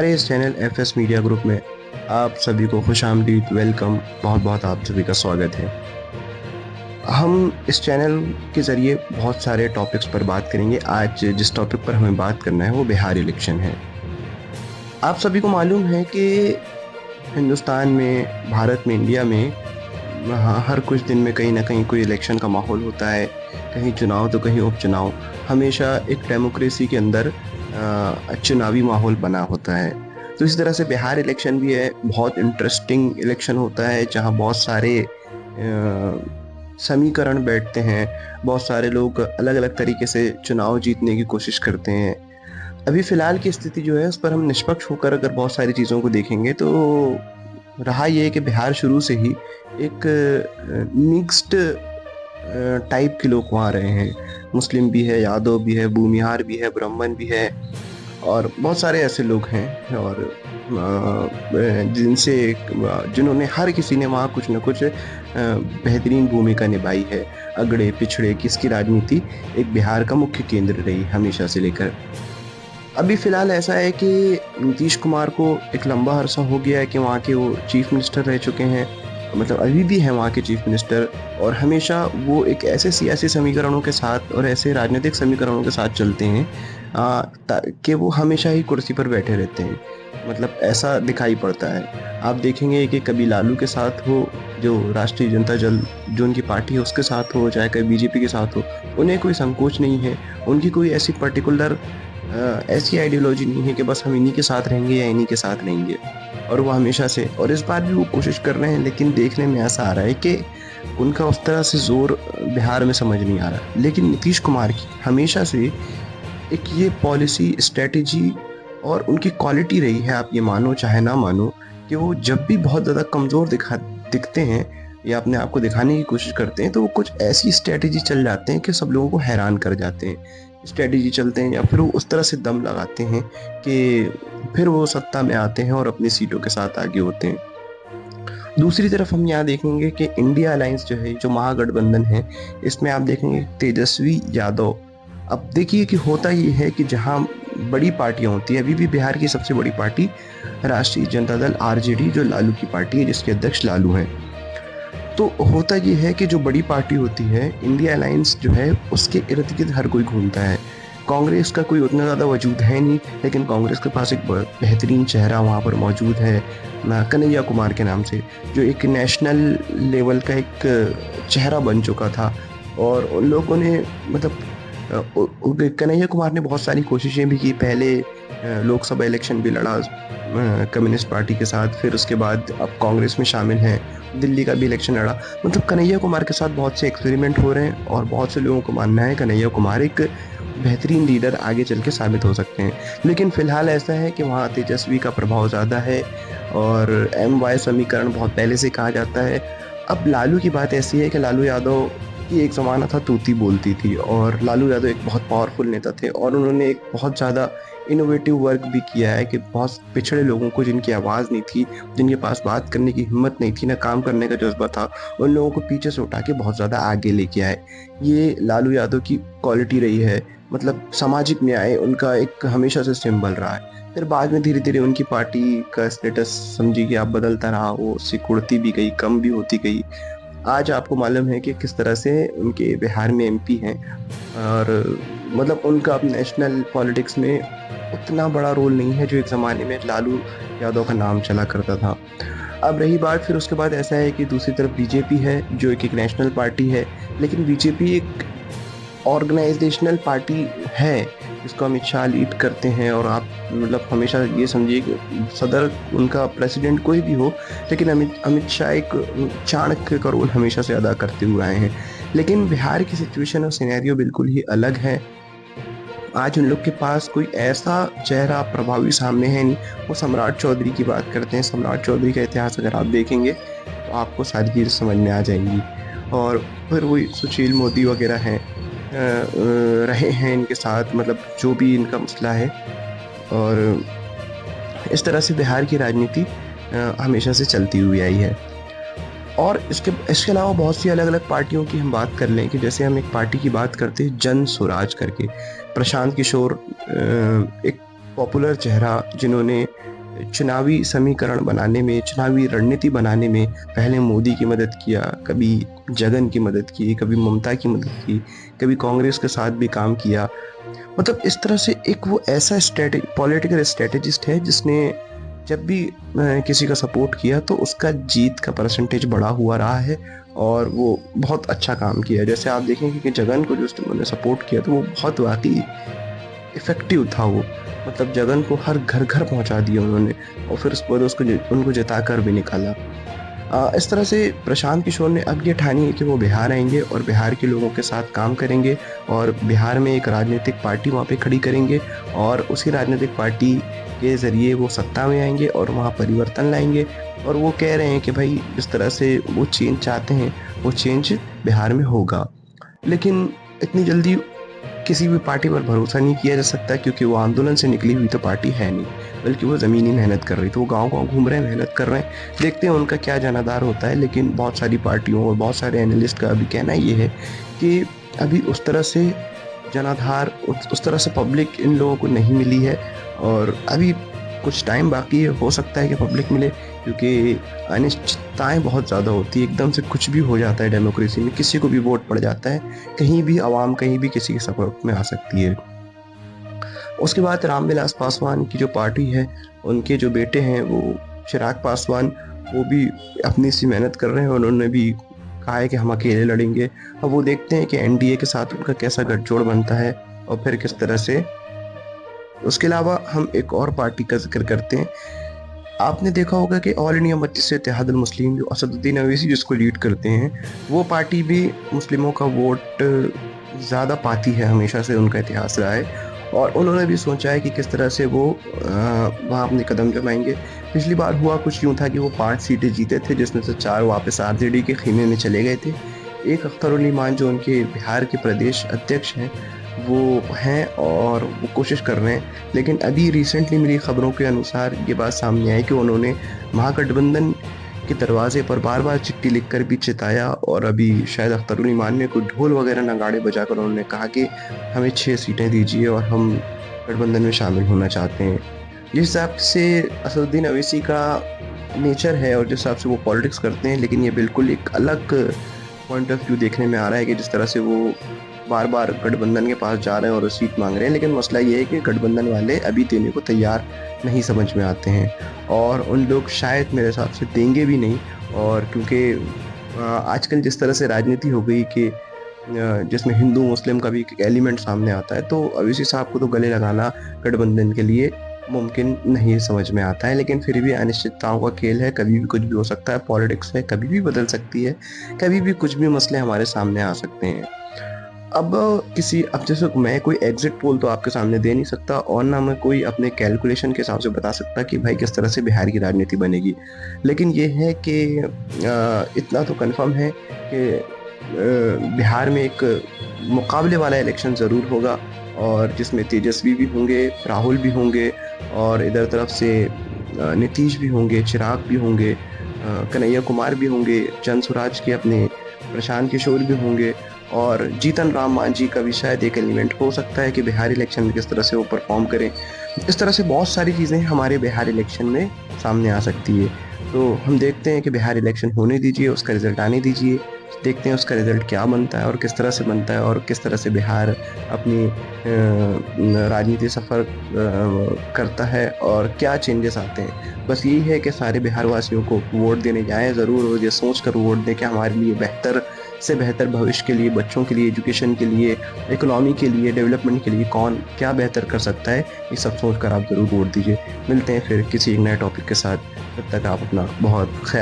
हमारे इस channel FS media group में आप सभी को खुशामदीद, वेलकम, बहुत बहुत आप सभी का स्वागत है। हम इस चैनल के ज़रिए बहुत सारे टॉपिक्स पर बात करेंगे। आज जिस टॉपिक पर हमें बात करना है वो बिहार इलेक्शन है। आप सभी को मालूम है कि हिंदुस्तान में, भारत में, इंडिया में हर कुछ दिन में कहीं ना कहीं कोई इलेक्शन का माहौल होता है। कहीं चुनाव तो कहीं उपचुनाव। हमेशा एक डेमोक्रेसी के अंदर चुनावी माहौल बना होता है। तो इसी तरह से बिहार इलेक्शन भी है। बहुत इंटरेस्टिंग इलेक्शन होता है जहां बहुत सारे समीकरण बैठते हैं। बहुत सारे लोग अलग अलग तरीके से चुनाव जीतने की कोशिश करते हैं। अभी फिलहाल की स्थिति जो है उस पर हम निष्पक्ष होकर अगर बहुत सारी चीज़ों को देखेंगे तो रहा ये है कि बिहार शुरू से ही एक मिक्स्ड टाइप के लोग वहाँ रहे हैं। मुस्लिम भी है, यादव भी है, भूमिहार भी है, ब्राह्मण भी है और बहुत सारे ऐसे लोग हैं और जिन्होंने हर किसी ने वहाँ कुछ न कुछ बेहतरीन भूमिका निभाई है। अगड़े पिछड़े किसकी राजनीति एक बिहार का मुख्य केंद्र रही हमेशा से लेकर। अभी फिलहाल ऐसा है कि नीतीश कुमार को एक लंबा अरसा हो गया है कि वहाँ के वो चीफ मिनिस्टर रह चुके हैं, मतलब अभी भी हैं वहाँ के चीफ मिनिस्टर। और हमेशा वो एक ऐसे सियासी समीकरणों के साथ और ऐसे राजनीतिक समीकरणों के साथ चलते हैं कि वो हमेशा ही कुर्सी पर बैठे रहते हैं, मतलब ऐसा दिखाई पड़ता है। आप देखेंगे कि कभी लालू के साथ हो, जो राष्ट्रीय जनता दल जो उनकी पार्टी है उसके साथ हो, चाहे कभी बीजेपी के साथ हो, उन्हें कोई संकोच नहीं है। उनकी कोई ऐसी पर्टिकुलर ऐसी आइडियोलॉजी नहीं है कि बस हम इन्हीं के साथ रहेंगे या इन्हीं के साथ रहेंगे। और वो हमेशा से, और इस बार भी वो कोशिश कर रहे हैं, लेकिन देखने में ऐसा आ रहा है कि उनका उस तरह से जोर बिहार में समझ नहीं आ रहा। लेकिन नीतीश कुमार की हमेशा से एक ये पॉलिसी, स्ट्रेटेजी और उनकी क्वालिटी रही है, आप ये मानो चाहे ना मानो, कि वो जब भी बहुत ज़्यादा कमज़ोर दिखते हैं या अपने आप को दिखाने की कोशिश करते हैं तो वो कुछ ऐसी स्ट्रेटेजी चल जाते हैं कि सब लोगों को हैरान कर जाते हैं। स्ट्रेटेजी चलते हैं या फिर वो उस तरह से दम लगाते हैं कि फिर वो सत्ता में आते हैं और अपनी सीटों के साथ आगे होते हैं। दूसरी तरफ हम यहाँ देखेंगे कि इंडिया अलायंस जो है, जो महागठबंधन है, इसमें आप देखेंगे तेजस्वी यादव। अब देखिए कि होता ये है कि जहाँ बड़ी पार्टियां होती है, अभी भी बिहार की सबसे बड़ी पार्टी राष्ट्रीय जनता दल आरजेडी, जो लालू की पार्टी है, जिसके अध्यक्ष लालू हैं। तो होता ये है कि जो बड़ी पार्टी होती है, इंडिया अलायंस जो है, उसके इर्द गिर्द हर कोई घूमता है। कांग्रेस का कोई उतना ज़्यादा वजूद है नहीं, लेकिन कांग्रेस के पास एक बेहतरीन चेहरा वहाँ पर मौजूद है कन्हैया कुमार के नाम से, जो एक नेशनल लेवल का एक चेहरा बन चुका था। और उन लोगों ने, मतलब कन्हैया कुमार ने बहुत सारी कोशिशें भी की। पहले लोकसभा इलेक्शन भी लड़ा कम्युनिस्ट पार्टी के साथ, फिर उसके बाद अब कांग्रेस में शामिल हैं, दिल्ली का भी इलेक्शन लड़ा। मतलब कन्हैया कुमार के साथ बहुत से एक्सपेरिमेंट हो रहे हैं और बहुत से लोगों को मानना है कन्हैया कुमार एक बेहतरीन लीडर आगे चल के साबित हो सकते हैं। लेकिन फिलहाल ऐसा है कि वहाँ तेजस्वी का प्रभाव ज़्यादा है और MY समीकरण बहुत पहले से कहा जाता है। अब लालू की बात ऐसी है कि लालू यादव की एक ज़माना था तूती बोलती थी, और लालू यादव एक बहुत पावरफुल नेता थे और उन्होंने एक बहुत ज़्यादा इनोवेटिव वर्क भी किया है कि बहुत पिछड़े लोगों को, जिनकी आवाज़ नहीं थी, जिनके पास बात करने की हिम्मत नहीं थी, ना काम करने का जज्बा था, उन लोगों को पीछे से उठा के बहुत ज़्यादा आगे लेके आए। ये लालू यादव की क्वालिटी रही है। मतलब सामाजिक न्याय उनका एक हमेशा से सिंबल रहा है। फिर बाद में धीरे धीरे उनकी पार्टी का स्टेटस समझिए कि आप बदलता रहा, वो सिकुड़ती भी गई, कम भी होती गई। आज आपको मालूम है कि किस तरह से उनके बिहार में MP हैं और मतलब उनका अब नेशनल पॉलिटिक्स में उतना बड़ा रोल नहीं है जो एक ज़माने में लालू यादव का नाम चला करता था। अब रही बात, फिर उसके बाद ऐसा है कि दूसरी तरफ बीजेपी है, जो एक नेशनल पार्टी है, लेकिन बीजेपी एक ऑर्गेनाइजेशनल पार्टी है जिसको अमित शाह लीड करते हैं। और आप मतलब हमेशा ये समझिए कि सदर उनका प्रेसिडेंट कोई भी हो, लेकिन अमित शाह एक चाणक्य का रोल हमेशा से अदा करते हुए आए हैं। लेकिन बिहार की सिचुएशन और सिनेरियो बिल्कुल ही अलग है। आज उन लोग के पास कोई ऐसा चेहरा प्रभावी सामने है नहीं। वो सम्राट चौधरी की बात करते हैं। सम्राट चौधरी का इतिहास अगर आप देखेंगे तो आपको सारी चीज़ समझ में आ जाएंगी। और फिर वही सुशील मोदी वगैरह हैं, रहे हैं इनके साथ, मतलब जो भी इनका मसला है। और इस तरह से बिहार की राजनीति हमेशा से चलती हुई आई है। और इसके अलावा बहुत सी अलग अलग पार्टियों की हम बात कर लें कि जैसे हम एक पार्टी की बात करते हैं जन स्वराज करके, प्रशांत किशोर एक पॉपुलर चेहरा जिन्होंने चुनावी समीकरण बनाने में, चुनावी रणनीति बनाने में पहले मोदी की मदद किया, कभी जगन की मदद की, कभी ममता की मदद की, कभी कांग्रेस के साथ भी काम किया। मतलब इस तरह से एक वो ऐसा पॉलिटिकल स्ट्रेटेजिस्ट है जिसने जब भी किसी का सपोर्ट किया तो उसका जीत का परसेंटेज बढ़ा हुआ रहा है और वो बहुत अच्छा काम किया। जैसे आप देखेंगे कि जगन को जो उन्होंने सपोर्ट किया तो वो बहुत वाकई इफेक्टिव था वो। मतलब जगन को हर घर घर पहुंचा दिया उन्होंने और फिर उसके बाद उनको जिता कर भी निकाला। इस तरह से प्रशांत किशोर ने अब ये ठानी है कि वो बिहार आएंगे और बिहार के लोगों के साथ काम करेंगे और बिहार में एक राजनीतिक पार्टी वहाँ पे खड़ी करेंगे और उसी राजनीतिक पार्टी के ज़रिए वो सत्ता में आएंगे और वहाँ परिवर्तन लाएंगे। और वो कह रहे हैं कि भाई जिस तरह से वो चेंज चाहते हैं वो चेंज बिहार में होगा। लेकिन इतनी जल्दी किसी भी पार्टी पर भरोसा नहीं किया जा सकता क्योंकि वो आंदोलन से निकली हुई तो पार्टी है नहीं, बल्कि वो ज़मीनी मेहनत कर रही। तो वो गाँव घूम रहे हैं, मेहनत कर रहे हैं, देखते हैं उनका क्या जनाधार होता है। लेकिन बहुत सारी पार्टियों और बहुत सारे एनालिस्ट का अभी कहना ये है कि अभी उस तरह से जनाधार, उस तरह से पब्लिक इन लोगों को नहीं मिली है और अभी कुछ टाइम बाकी है। हो सकता है कि पब्लिक मिले क्योंकि अनिश्चितताएं बहुत ज़्यादा होती है। एकदम से कुछ भी हो जाता है डेमोक्रेसी में, किसी को भी वोट पड़ जाता है, कहीं भी आवाम कहीं भी किसी के सपोर्ट में आ सकती है। उसके बाद रामविलास पासवान की जो पार्टी है, उनके जो बेटे हैं वो चिराग पासवान, वो भी अपनी सी मेहनत कर रहे हैं। उन्होंने भी कहा है कि हम अकेले लड़ेंगे। अब वो देखते हैं कि एनडीए के साथ उनका कैसा गठजोड़ बनता है और फिर किस तरह से। उसके अलावा हम एक और पार्टी का जिक्र करते हैं। आपने देखा होगा कि ऑल इंडिया मजलिस इत्तेहादुल मुस्लिम जो असदुद्दीन अवैसी जिसको लीड करते हैं, वो पार्टी भी मुस्लिमों का वोट ज़्यादा पाती है, हमेशा से उनका इतिहास रहा है। और उन्होंने भी सोचा है कि किस तरह से वो वहाँ अपने कदम जमाएंगे। पिछली बार हुआ कुछ यूँ था कि वो 5 सीटें जीते थे जिसमें से 4 वापस आरजेडी के खीमे में चले गए थे। एक अख्तर उल ईमान जो उनके बिहार के प्रदेश अध्यक्ष हैं वो हैं और वो कोशिश कर रहे हैं। लेकिन अभी रिसेंटली मिली खबरों के अनुसार ये बात सामने आई कि उन्होंने महागठबंधन के दरवाजे पर बार बार चिट्ठी लिखकर भी चिताया और अभी शायद अख्तर उल ईमान ने कोई ढोल वगैरह नगाड़े बजाकर उन्होंने कहा कि हमें 6 सीटें दीजिए और हम गठबंधन में शामिल होना चाहते हैं। जिस हिसाब से असदुद्दीन अवैसी का नेचर है और जिस हिसाब से वो पॉलिटिक्स करते हैं, लेकिन ये बिल्कुल एक अलग पॉइंट ऑफ व्यू देखने में आ रहा है कि जिस तरह से वो बार बार गठबंधन के पास जा रहे हैं और सीट मांग रहे हैं। लेकिन मसला ये है कि गठबंधन वाले अभी देने को तैयार नहीं समझ में आते हैं और उन लोग शायद मेरे हिसाब से देंगे भी नहीं। और क्योंकि आजकल जिस तरह से राजनीति हो गई कि जिसमें हिंदू मुस्लिम का भी एक एलिमेंट सामने आता है, तो अवैसी साहब को तो गले लगाना गठबंधन के लिए मुमकिन नहीं समझ में आता है। लेकिन फिर भी अनिश्चितताओं का खेल है, कभी भी कुछ भी हो सकता है। पॉलिटिक्स है, कभी भी बदल सकती है, कभी भी कुछ भी मसले हमारे सामने आ सकते हैं। अब जैसे मैं कोई एग्जिट पोल तो आपके सामने दे नहीं सकता और ना मैं कोई अपने कैलकुलेशन के हिसाब से बता सकता कि भाई किस तरह से बिहार की राजनीति बनेगी। लेकिन ये है कि इतना तो कंफर्म है कि बिहार में एक मुकाबले वाला इलेक्शन ज़रूर होगा और जिसमें तेजस्वी भी होंगे, राहुल भी होंगे और इधर तरफ से नीतीश भी होंगे, चिराग भी होंगे, कन्हैया कुमार भी होंगे, जन स्वराज के अपने प्रशांत किशोर भी होंगे और जीतन राम मांझी का भी शायद एक एलिमेंट हो सकता है कि बिहार इलेक्शन में किस तरह से वो परफॉर्म करें। इस तरह से बहुत सारी चीज़ें हमारे बिहार इलेक्शन में सामने आ सकती है। तो हम देखते हैं कि बिहार इलेक्शन होने दीजिए, उसका रिज़ल्ट आने दीजिए, देखते हैं उसका रिज़ल्ट क्या बनता है और किस तरह से बनता है और किस तरह से बिहार अपनी राजनीति सफ़र करता है और क्या चेंजेस आते हैं। बस यही है कि सारे बिहार वासियों को वोट देने जाएँ ज़रूर और ये सोच कर वोट दें कि हमारे लिए बेहतर से बेहतर भविष्य के लिए, बच्चों के लिए, एजुकेशन के लिए, इकोनॉमी के लिए, डेवलपमेंट के लिए कौन क्या बेहतर कर सकता है, ये सब सोच कर आप ज़रूर वोट दीजिए। मिलते हैं फिर किसी एक नए टॉपिक के साथ, तब तक आप अपना बहुत ख्याल